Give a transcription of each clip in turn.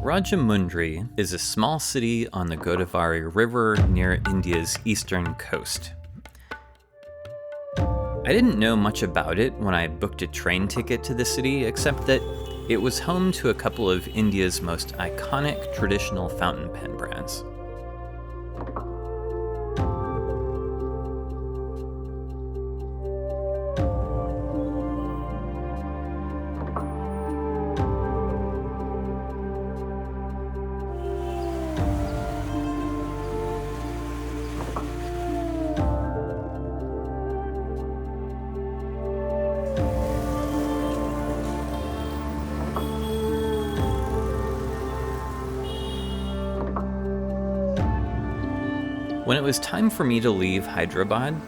Rajahmundry is a small city on the Godavari River near India's eastern coast. I didn't know much about it when I booked a train ticket to the city, except that it was home to a couple of India's most iconic traditional fountain pen brands. When it was time for me to leave Hyderabad,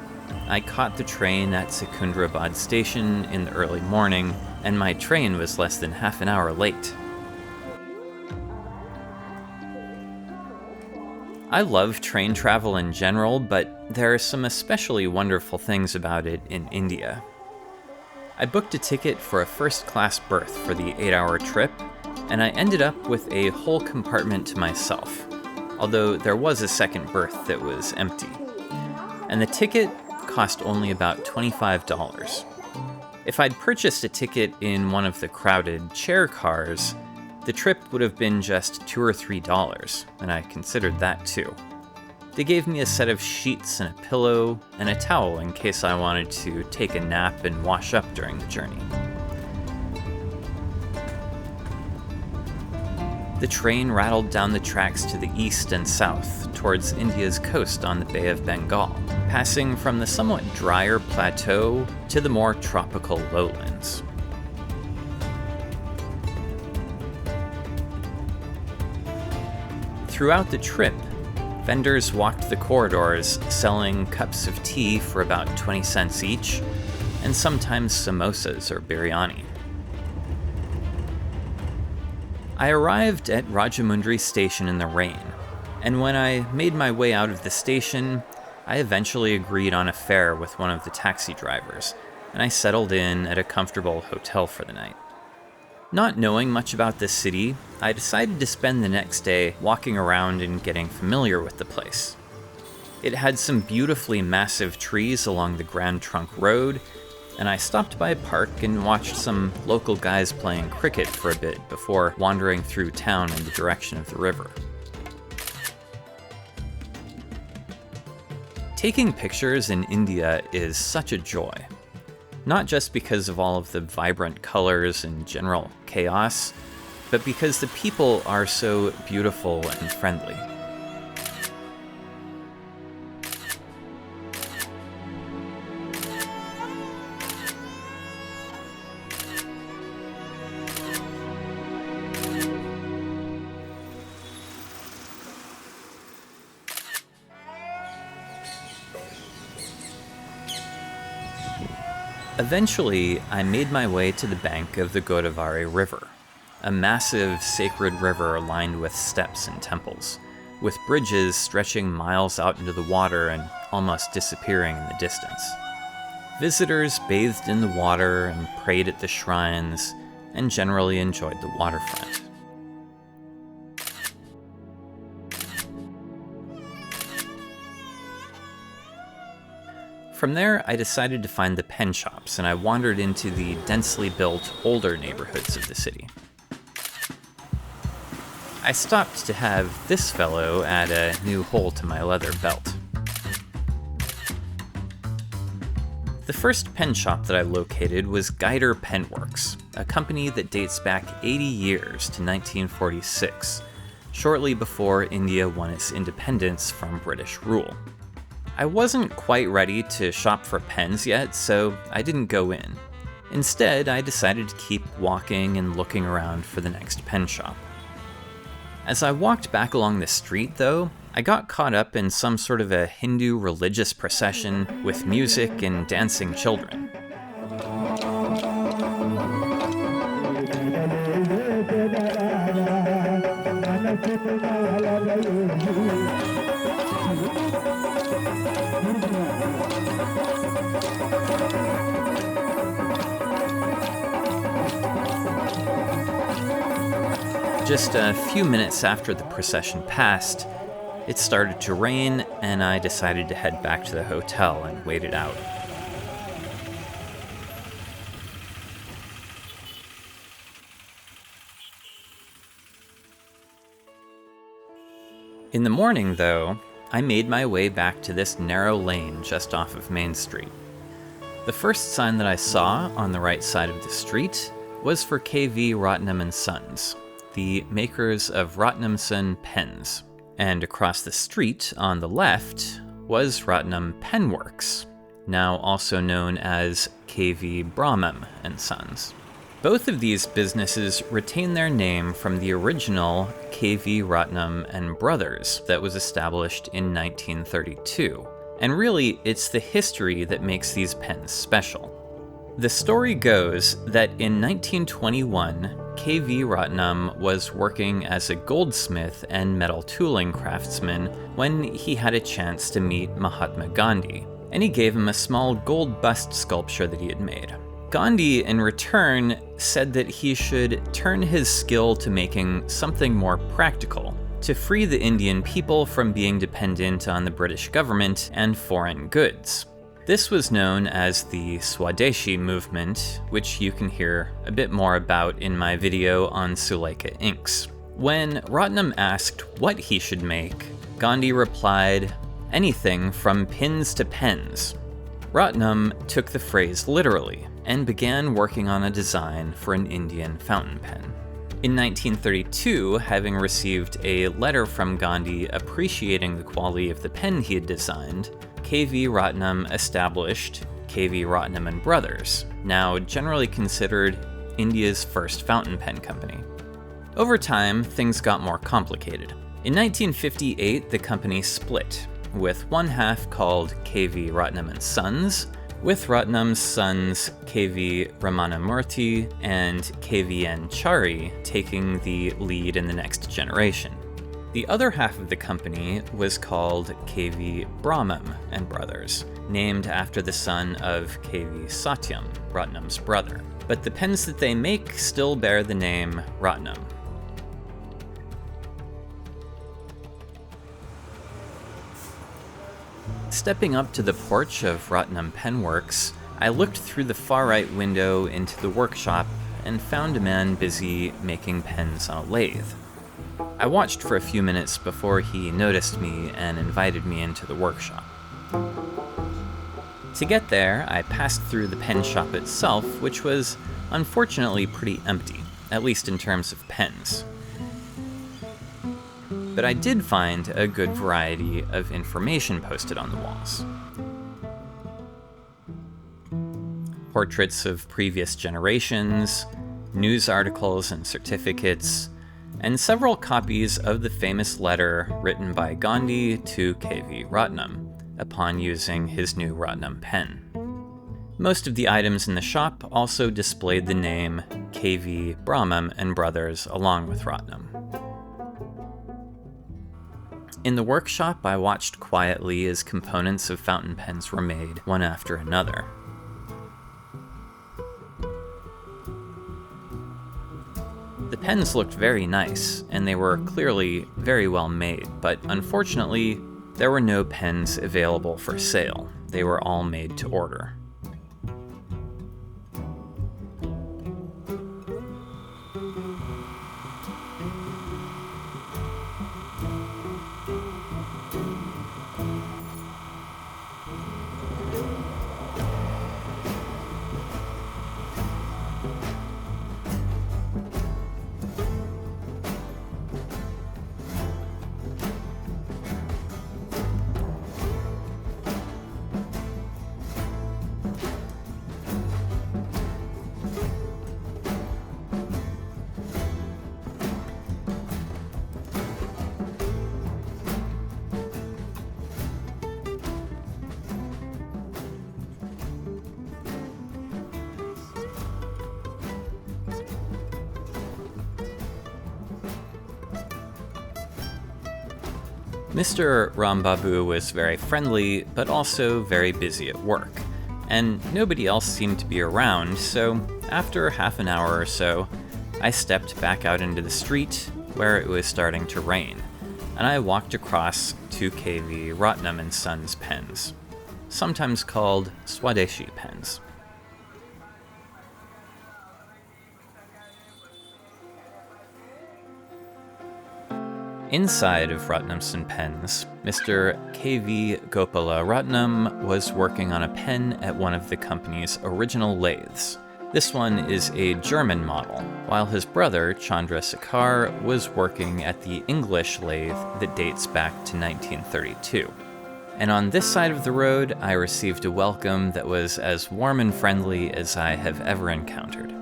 I caught the train at Secunderabad station in the early morning, and my train was less than half an hour late. I love train travel in general, but there are some especially wonderful things about it in India. I booked a ticket for a first-class berth for the 8-hour trip, and I ended up with a whole compartment to myself, although there was a second berth that was empty. And the ticket cost only about $25. If I'd purchased a ticket in one of the crowded chair cars, the trip would have been just $2 or $3, and I considered that too. They gave me a set of sheets and a pillow and a towel in case I wanted to take a nap and wash up during the journey. The train rattled down the tracks to the east and south, towards India's coast on the Bay of Bengal, passing from the somewhat drier plateau to the more tropical lowlands. Throughout the trip, vendors walked the corridors selling cups of tea for about 20 cents each, and sometimes samosas or biryani. I arrived at Rajahmundry station in the rain, and when I made my way out of the station, I eventually agreed on a fare with one of the taxi drivers, and I settled in at a comfortable hotel for the night. Not knowing much about this city, I decided to spend the next day walking around and getting familiar with the place. It had some beautifully massive trees along the Grand Trunk Road, and I stopped by a park and watched some local guys playing cricket for a bit before wandering through town in the direction of the river. Taking pictures in India is such a joy. Not just because of all of the vibrant colors and general chaos, but because the people are so beautiful and friendly. Eventually, I made my way to the bank of the Godavari River, a massive sacred river lined with steps and temples, with bridges stretching miles out into the water and almost disappearing in the distance. Visitors bathed in the water and prayed at the shrines, and generally enjoyed the waterfront. From there, I decided to find the pen shops, and I wandered into the densely built, older neighborhoods of the city. I stopped to have this fellow add a new hole to my leather belt. The first pen shop that I located was Godavari Pen Works, a company that dates back 80 years to 1946, shortly before India won its independence from British rule. I wasn't quite ready to shop for pens yet, so I didn't go in. Instead, I decided to keep walking and looking around for the next pen shop. As I walked back along the street, though, I got caught up in some sort of a Hindu religious procession with music and dancing children. Just a few minutes after the procession passed, it started to rain, and I decided to head back to the hotel and wait it out. In the morning, though, I made my way back to this narrow lane just off of Main Street. The first sign that I saw on the right side of the street was for KV Ratnam Sons, the makers of Ratnamson Pens. And across the street on the left was Ratnam Pen Works, now also known as KV Ratnam and Sons. Both of these businesses retain their name from the original KV Ratnam and Brothers that was established in 1932. And really, it's the history that makes these pens special. The story goes that in 1921, KV Ratnam was working as a goldsmith and metal tooling craftsman when he had a chance to meet Mahatma Gandhi, and he gave him a small gold bust sculpture that he had made. Gandhi, in return, said that he should turn his skill to making something more practical, to free the Indian people from being dependent on the British government and foreign goods. This was known as the Swadeshi movement, which you can hear a bit more about in my video on Suleika inks. When Ratnam asked what he should make, Gandhi replied, "Anything from pins to pens." Ratnam took the phrase literally and began working on a design for an Indian fountain pen. In 1932, having received a letter from Gandhi appreciating the quality of the pen he had designed, KV Ratnam established KV Ratnam and Brothers, now generally considered India's first fountain pen company. Over time, things got more complicated. In 1958, the company split, with one half called KV Ratnam and Sons, with Ratnam's sons KV Ramanamurthy and KVN Chari taking the lead in the next generation. The other half of the company was called KV Ratnam and Brothers, named after the son of KV Satyam, Ratnam's brother. But the pens that they make still bear the name Ratnam. Stepping up to the porch of Ratnam Pen Works, I looked through the far right window into the workshop and found a man busy making pens on a lathe. I watched for a few minutes before he noticed me and invited me into the workshop. To get there, I passed through the pen shop itself, which was unfortunately pretty empty, at least in terms of pens. But I did find a good variety of information posted on the walls. Portraits of previous generations, news articles and certificates, and several copies of the famous letter written by Gandhi to KV Ratnam upon using his new Ratnam pen. Most of the items in the shop also displayed the name KV Ratnam and Brothers along with Ratnam. In the workshop, I watched quietly as components of fountain pens were made, one after another. The pens looked very nice, and they were clearly very well made, but unfortunately, there were no pens available for sale. They were all made to order. Mr. Rambabu was very friendly, but also very busy at work, and nobody else seemed to be around, so after half an hour or so, I stepped back out into the street where it was starting to rain, and I walked across to KV Ratnam Sons Pens, sometimes called Swadeshi pens. Inside of Ratnamson Pens, Mr. K.V. Gopala Ratnam was working on a pen at one of the company's original lathes. This one is a German model, while his brother, Chandra Sekar, was working at the English lathe that dates back to 1932. And on this side of the road, I received a welcome that was as warm and friendly as I have ever encountered.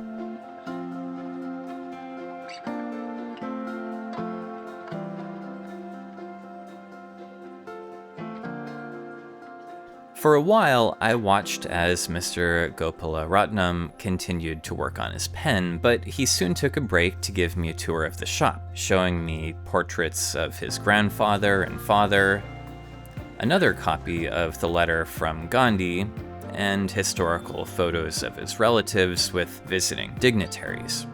For a while, I watched as Mr. Gopala Ratnam continued to work on his pen, but he soon took a break to give me a tour of the shop, showing me portraits of his grandfather and father, another copy of the letter from Gandhi, and historical photos of his relatives with visiting dignitaries.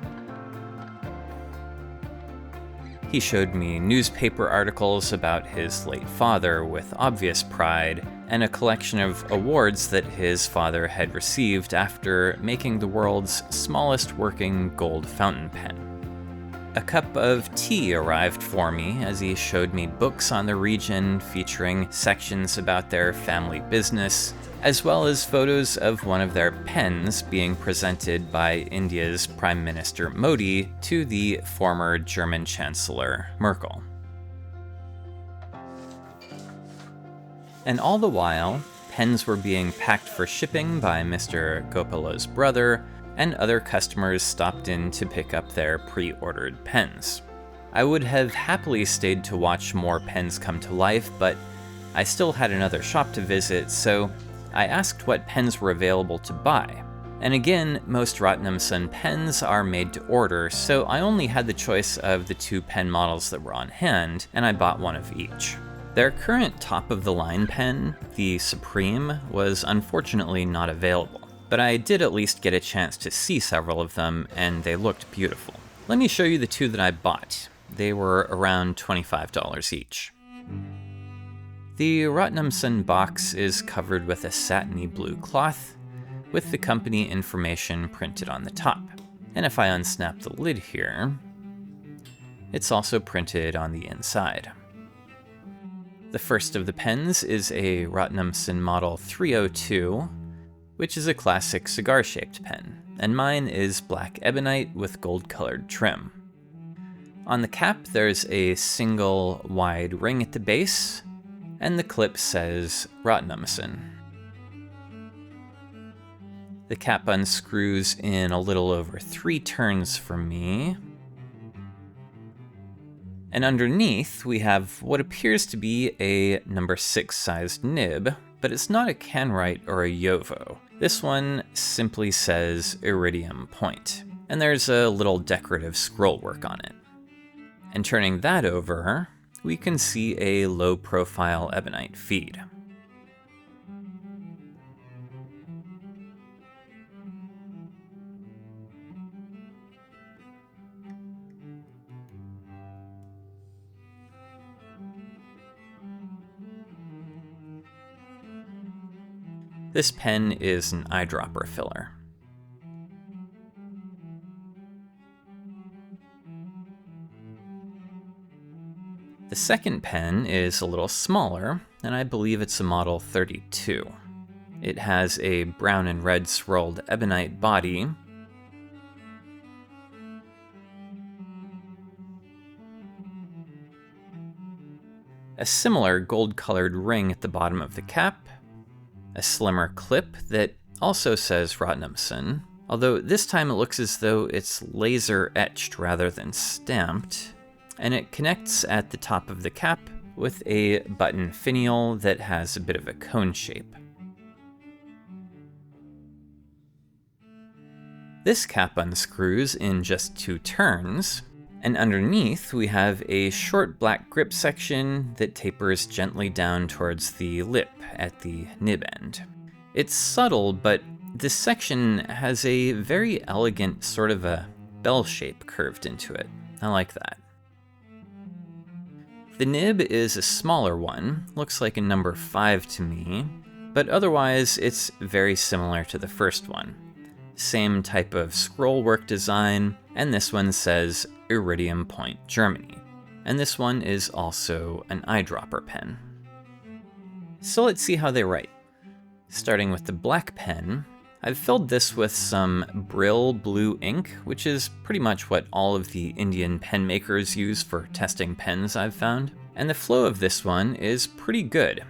He showed me newspaper articles about his late father with obvious pride, and a collection of awards that his father had received after making the world's smallest working gold fountain pen. A cup of tea arrived for me as he showed me books on the region featuring sections about their family business, as well as photos of one of their pens being presented by India's Prime Minister Modi to the former German Chancellor Merkel. And all the while, pens were being packed for shipping by Mr. Gopala's brother, and other customers stopped in to pick up their pre-ordered pens. I would have happily stayed to watch more pens come to life, but I still had another shop to visit, so I asked what pens were available to buy. And again, most Ratnamson pens are made to order, so I only had the choice of the two pen models that were on hand, and I bought one of each. Their current top-of-the-line pen, the Supreme, was unfortunately not available, but I did at least get a chance to see several of them, and they looked beautiful. Let me show you the two that I bought. They were around $25 each. The Ratnamson box is covered with a satiny blue cloth, with the company information printed on the top. And if I unsnap the lid here, it's also printed on the inside. The first of the pens is a Ratnamson Model 302, which is a classic cigar-shaped pen, and mine is black ebonite with gold-colored trim. On the cap, there's a single wide ring at the base, and the clip says Ratnamson. The cap unscrews in a little over 3 turns for me. And underneath, we have what appears to be a number 6 sized nib, but it's not a Canwright or a Yovo. This one simply says Iridium Point, and there's a little decorative scroll work on it. And turning that over, we can see a low-profile ebonite feed. This pen is an eyedropper filler. The second pen is a little smaller, and I believe it's a Model 32. It has a brown and red swirled ebonite body, a similar gold-colored ring at the bottom of the cap, a slimmer clip that also says Ratnamson, although this time it looks as though it's laser etched rather than stamped, and it connects at the top of the cap with a button finial that has a bit of a cone shape. This cap unscrews in just 2 turns, and underneath we have a short black grip section that tapers gently down towards the lip at the nib end. It's subtle, but this section has a very elegant sort of a bell shape curved into it. I like that. The nib is a smaller one, looks like a number 5 to me, but otherwise it's very similar to the first one. Same type of scrollwork design, and this one says Iridium Point, Germany. And this one is also an eyedropper pen. So let's see how they write. Starting with the black pen, I've filled this with some Brill blue ink, which is pretty much what all of the Indian pen makers use for testing pens I've found. And the flow of this one is pretty good.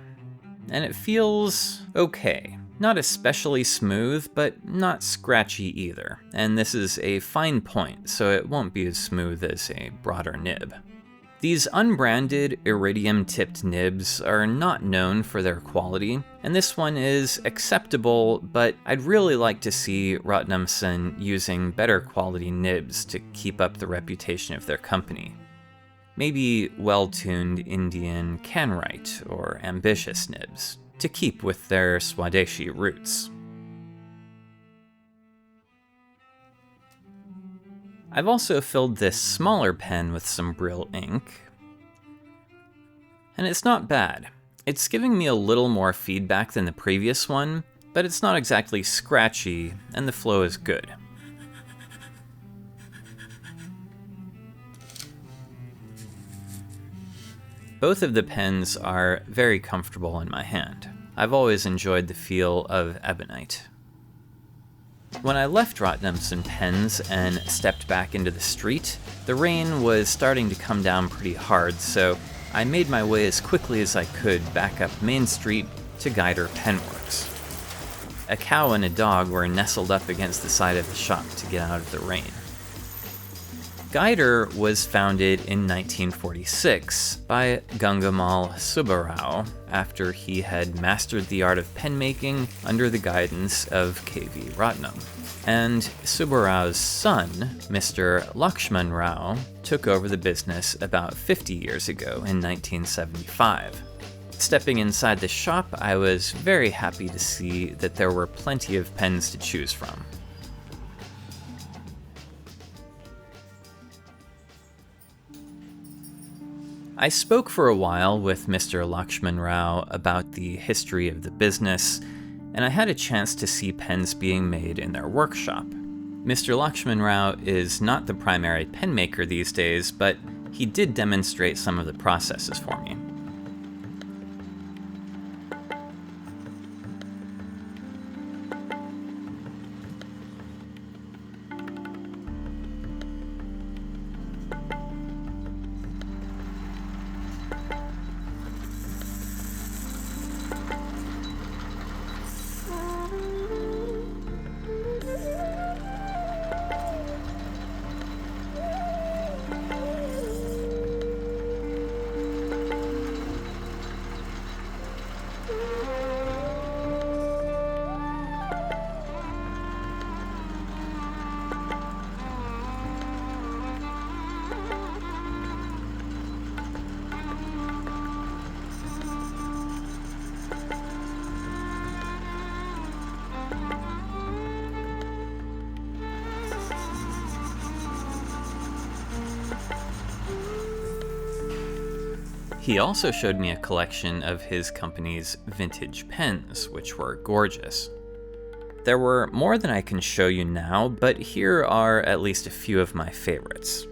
And it feels okay. Not especially smooth, but not scratchy either. And this is a fine point, so it won't be as smooth as a broader nib. These unbranded iridium-tipped nibs are not known for their quality, and this one is acceptable, but I'd really like to see Ratnamson using better quality nibs to keep up the reputation of their company. Maybe well-tuned Indian can-write or ambitious nibs, to keep with their Swadeshi roots. I've also filled this smaller pen with some Brill ink, and it's not bad. It's giving me a little more feedback than the previous one, but it's not exactly scratchy, and the flow is good. Both of the pens are very comfortable in my hand. I've always enjoyed the feel of ebonite. When I left Ratnamson Pens and stepped back into the street, the rain was starting to come down pretty hard, so I made my way as quickly as I could back up Main Street to Godavari Pen Works. A cow and a dog were nestled up against the side of the shop to get out of the rain. Godavari was founded in 1946 by Gangamal Subbarao after he had mastered the art of penmaking under the guidance of K.V. Ratnam. And Subbarao's son, Mr. Lakshman Rao, took over the business about 50 years ago in 1975. Stepping inside the shop, I was very happy to see that there were plenty of pens to choose from. I spoke for a while with Mr. Lakshman Rao about the history of the business, and I had a chance to see pens being made in their workshop. Mr. Lakshman Rao is not the primary pen maker these days, but he did demonstrate some of the processes for me. He also showed me a collection of his company's vintage pens, which were gorgeous. There were more than I can show you now, but here are at least a few of my favorites.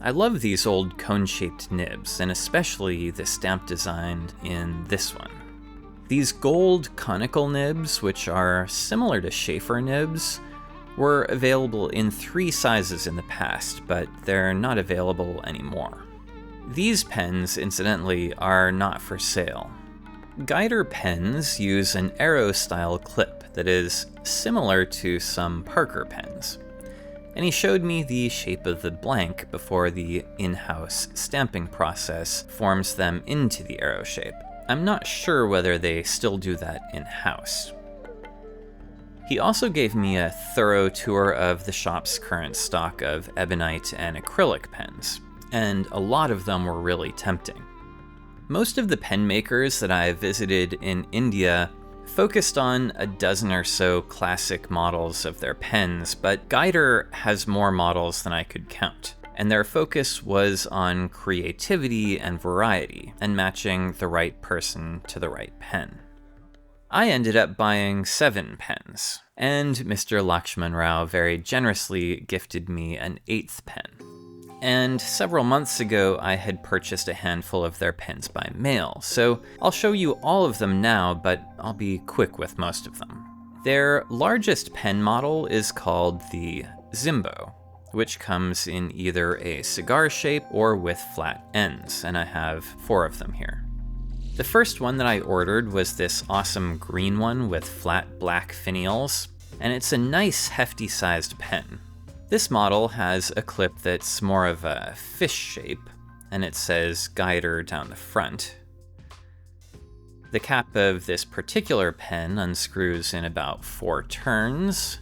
I love these old cone-shaped nibs, and especially the stamp design in this one. These gold conical nibs, which are similar to Schaefer nibs, were available in 3 sizes in the past, but they're not available anymore. These pens, incidentally, are not for sale. Godavari pens use an arrow-style clip that is similar to some Parker pens, and he showed me the shape of the blank before the in-house stamping process forms them into the arrow shape. I'm not sure whether they still do that in-house. He also gave me a thorough tour of the shop's current stock of ebonite and acrylic pens, and a lot of them were really tempting. Most of the pen makers that I visited in India focused on a dozen or so classic models of their pens, but Godavari has more models than I could count. and their focus was on creativity and variety, and matching the right person to the right pen. I ended up buying 7 pens, and Mr. Lakshman Rao very generously gifted me an 8th pen. And several months ago, I had purchased a handful of their pens by mail, so I'll show you all of them now, but I'll be quick with most of them. Their largest pen model is called the Zimbo, which comes in either a cigar shape or with flat ends, and I have 4 of them here. The first one that I ordered was this awesome green one with flat black finials, and it's a nice hefty-sized pen. This model has a clip that's more of a fish shape, and it says Guider down the front. The cap of this particular pen unscrews in about 4 turns,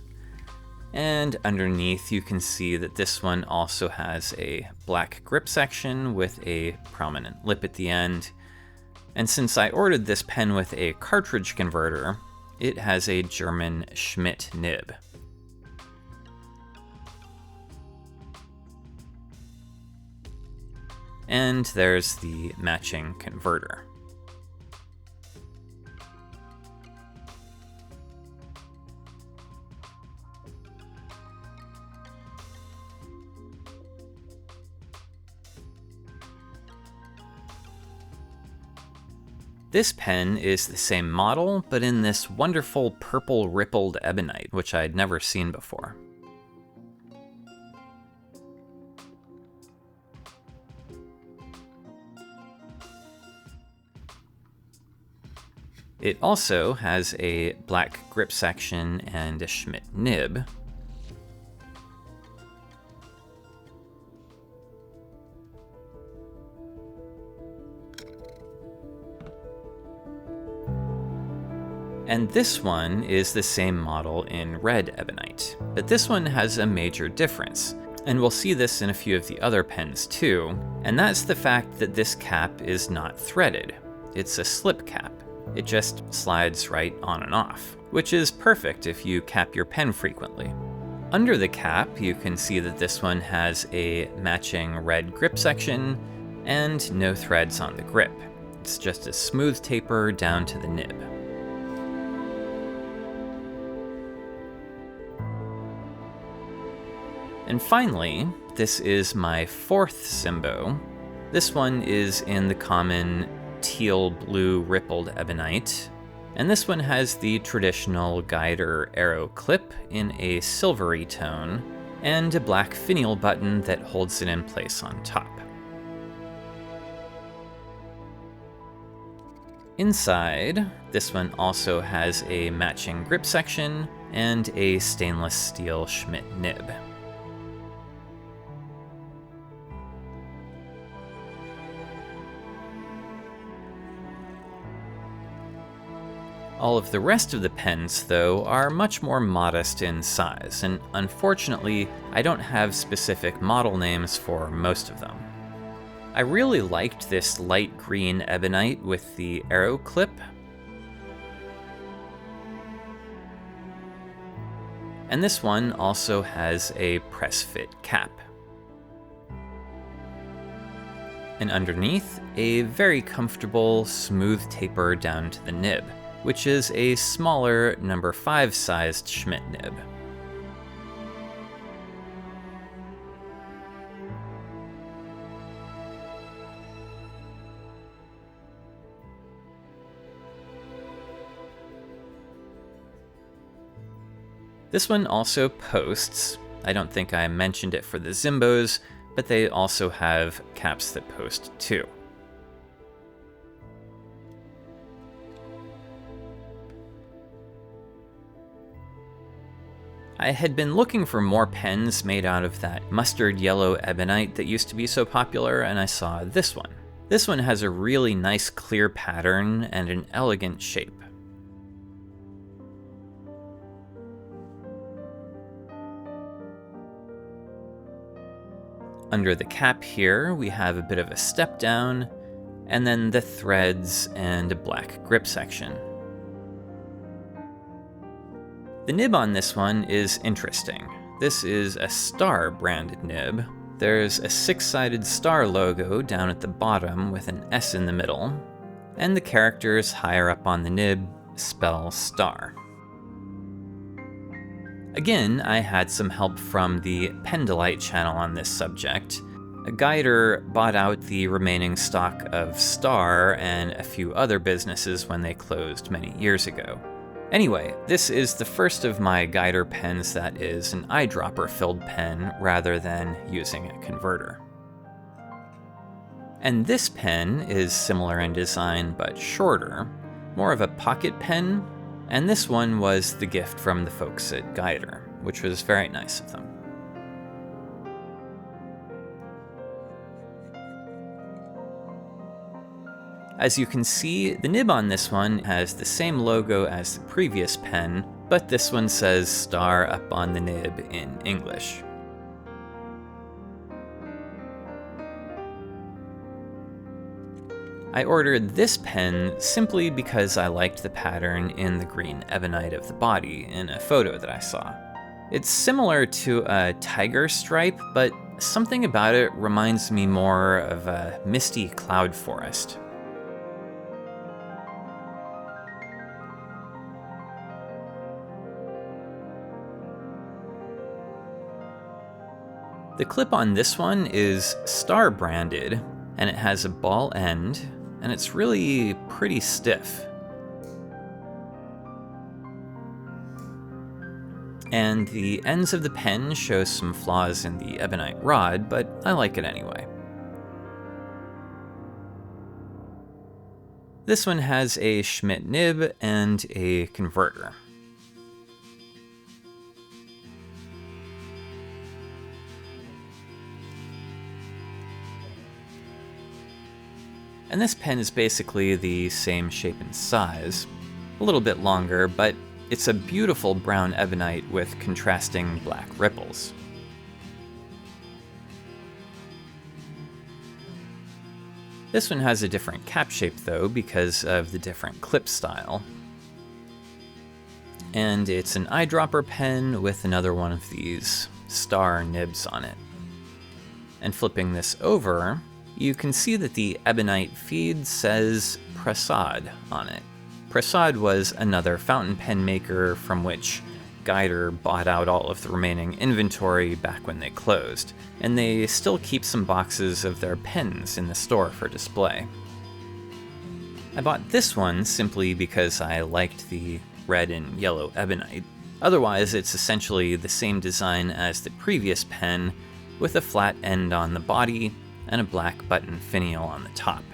and underneath you can see that this one also has a black grip section with a prominent lip at the end. And since I ordered this pen with a cartridge converter, it has a German Schmidt nib. And there's the matching converter. This pen is the same model, but in this wonderful purple rippled ebonite, which I'd never seen before. It also has a black grip section and a Schmidt nib. And this one is the same model in red ebonite, but this one has a major difference, and we'll see this in a few of the other pens too, and that's the fact that this cap is not threaded. It's a slip cap. It just slides right on and off, which is perfect if you cap your pen frequently. Under the cap, you can see that this one has a matching red grip section and no threads on the grip. It's just a smooth taper down to the nib. And finally, this is my 4th Zimbo. This one is in the common teal blue rippled ebonite, and this one has the traditional Guider arrow clip in a silvery tone, and a black finial button that holds it in place on top. Inside, this one also has a matching grip section and a stainless steel Schmidt nib. All of the rest of the pens, though, are much more modest in size, and unfortunately, I don't have specific model names for most of them. I really liked this light green ebonite with the arrow clip. And this one also has a press-fit cap. And underneath, a very comfortable, smooth taper down to the nib, which is a smaller number 5 sized Schmidt nib. This one also posts. I don't think I mentioned it for the Zimbos, but they also have caps that post too. I had been looking for more pens made out of that mustard yellow ebonite that used to be so popular, and I saw this one. This one has a really nice clear pattern and an elegant shape. Under the cap here, we have a bit of a step down, and then the threads and a black grip section. The nib on this one is interesting. This is a Star branded nib, There's a six-sided star logo down at the bottom with an S in the middle, and the characters higher up on the nib spell star. Again, I had some help from the Pendelight channel on this subject. A guider bought out the remaining stock of Star and a few other businesses when they closed many years ago. Anyway, this is the first of my guider pens that is an eyedropper-filled pen rather than using a converter. And this pen is similar in design but shorter, more of a pocket pen, and this one was the gift from the folks at Guider, which was very nice of them. As you can see, the nib on this one has the same logo as the previous pen, but this one says Star up on the nib in English. I ordered this pen simply because I liked the pattern in the green ebonite of the body in a photo that I saw. It's similar to a tiger stripe, but something about it reminds me more of a misty cloud forest. The clip on this one is Star branded, and it has a ball end, and it's really pretty stiff. And the ends of the pen show some flaws in the ebonite rod, but I like it anyway. This one has a Schmidt nib and a converter. And this pen is basically the same shape and size, a little bit longer, but it's a beautiful brown ebonite with contrasting black ripples. This one has a different cap shape though because of the different clip style. And it's an eyedropper pen with another one of these star nibs on it. And flipping this over, you can see that the ebonite feed says Prasad on it. Prasad was another fountain pen maker from which Guider bought out all of the remaining inventory back when they closed, and they still keep some boxes of their pens in the store for display. I bought this one simply because I liked the red and yellow ebonite. Otherwise, it's essentially the same design as the previous pen, with a flat end on the body and a black button finial on the top,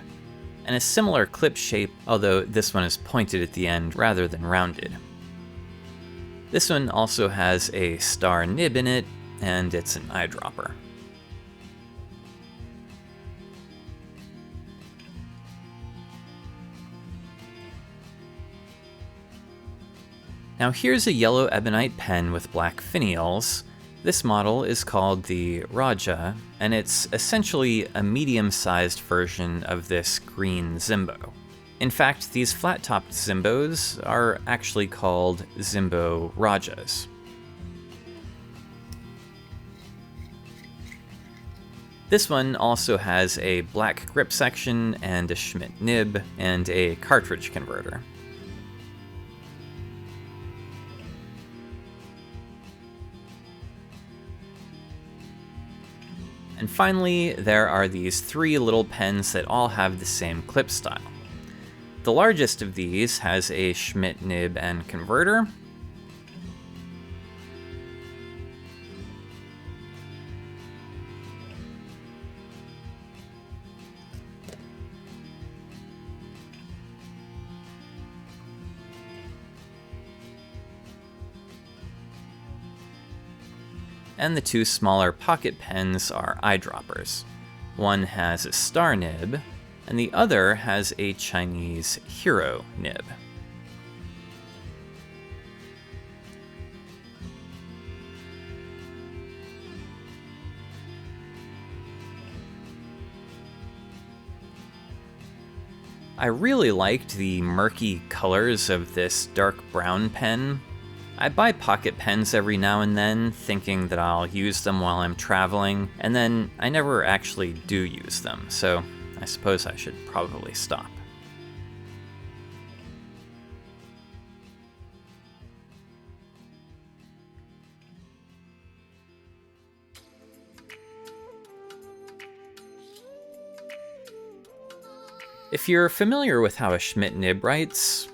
and a similar clip shape, although this one is pointed at the end rather than rounded. This one also has a star nib in it, and it's an eyedropper. Now here's a yellow ebonite pen with black finials. This model is called the Raja, and it's essentially a medium-sized version of this green Zimbo. In fact, these flat-topped Zimbos are actually called Zimbo Rajas. This one also has a black grip section and a Schmidt nib and a cartridge converter. And finally, there are these three little pens that all have the same clip style. The largest of these has a Schmidt nib and converter. And the two smaller pocket pens are eyedroppers. One has a star nib, and the other has a Chinese hero nib. I really liked the murky colors of this dark brown pen. I buy pocket pens every now and then, thinking that I'll use them while I'm traveling, and then I never actually do use them, so I suppose I should probably stop. If you're familiar with how a Schmidt nib writes,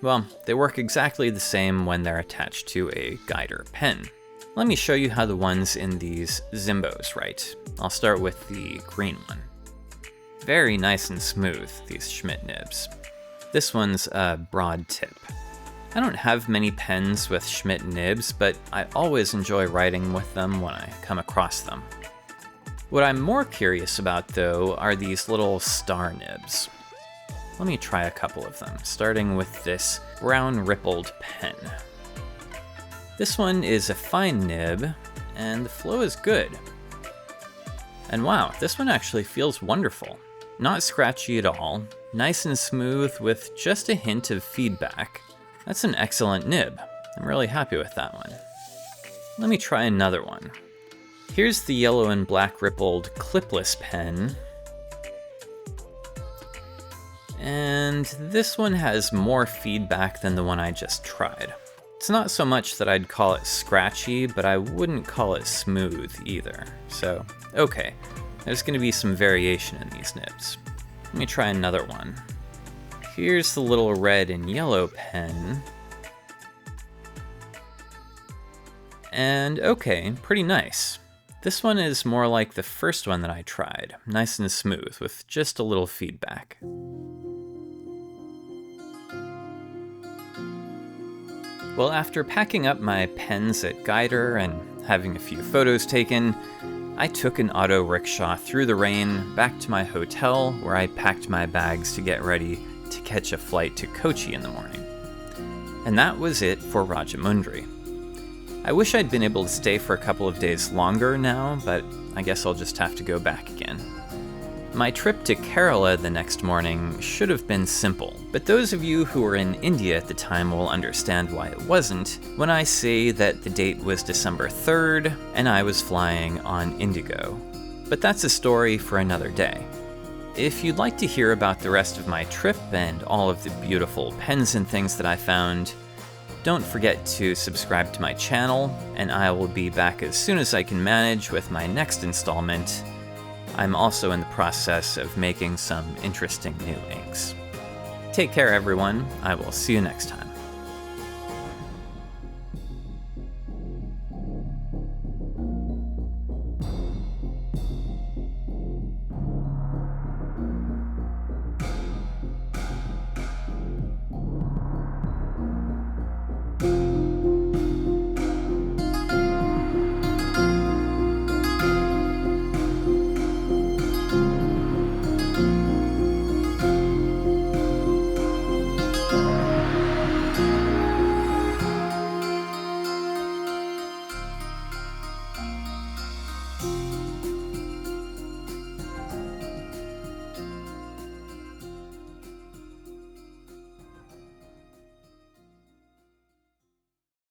well, they work exactly the same when they're attached to a guide or pen. Let me show you how the ones in these Zimbos write. I'll start with the green one. Very nice and smooth, these Schmidt nibs. This one's a broad tip. I don't have many pens with Schmidt nibs, but I always enjoy writing with them when I come across them. What I'm more curious about, though, are these little star nibs. Let me try a couple of them, starting with this brown rippled pen. This one is a fine nib, and the flow is good. And wow, this one actually feels wonderful. Not scratchy at all, nice and smooth with just a hint of feedback. That's an excellent nib. I'm really happy with that one. Let me try another one. Here's the yellow and black rippled clipless pen. And this one has more feedback than the one I just tried. It's not so much that I'd call it scratchy, but I wouldn't call it smooth either. So, okay, there's going to be some variation in these nibs. Let me try another one. Here's the little red and yellow pen. And okay, pretty nice. This one is more like the first one that I tried, nice and smooth with just a little feedback. Well, after packing up my pens at Guider and having a few photos taken, I took an auto rickshaw through the rain back to my hotel where I packed my bags to get ready to catch a flight to Kochi in the morning. And that was it for Rajahmundry. I wish I'd been able to stay for a couple of days longer now, but I guess I'll just have to go back again. My trip to Kerala the next morning should have been simple, but those of you who were in India at the time will understand why it wasn't when I say that the date was December 3rd and I was flying on Indigo. But that's a story for another day. If you'd like to hear about the rest of my trip and all of the beautiful pens and things that I found, don't forget to subscribe to my channel, and I will be back as soon as I can manage with my next installment. I'm also in the process of making some interesting new inks. Take care, everyone. I will see you next time.